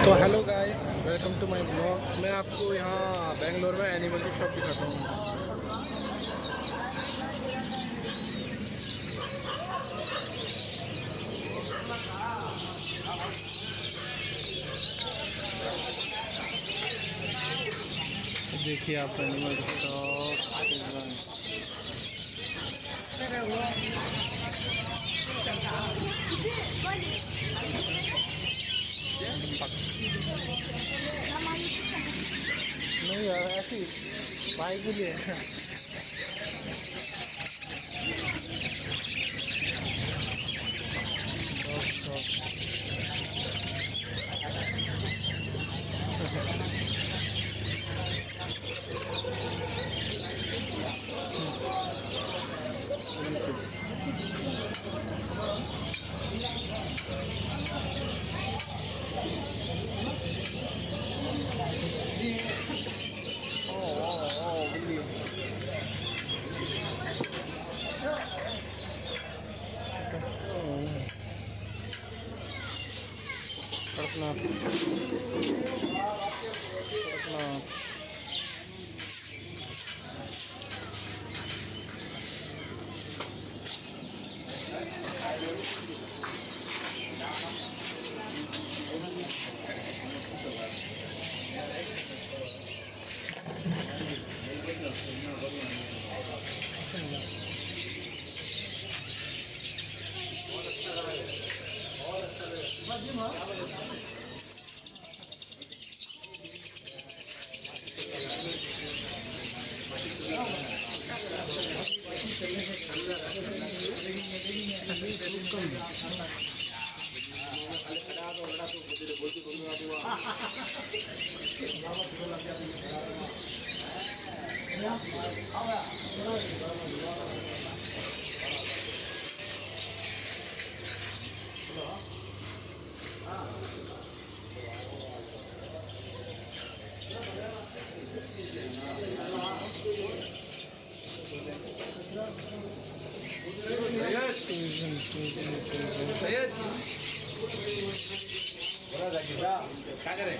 तो hello guys, welcome to my blog. मैं आपको यहाँ बेंगलोर में एनिमल की शॉप दिखाता हूँ। देखिए आप एनिमल शॉप। नहीं यार, ऐसी भाई के लिए कड़कनाथ कड़कनाथ। क्या करें?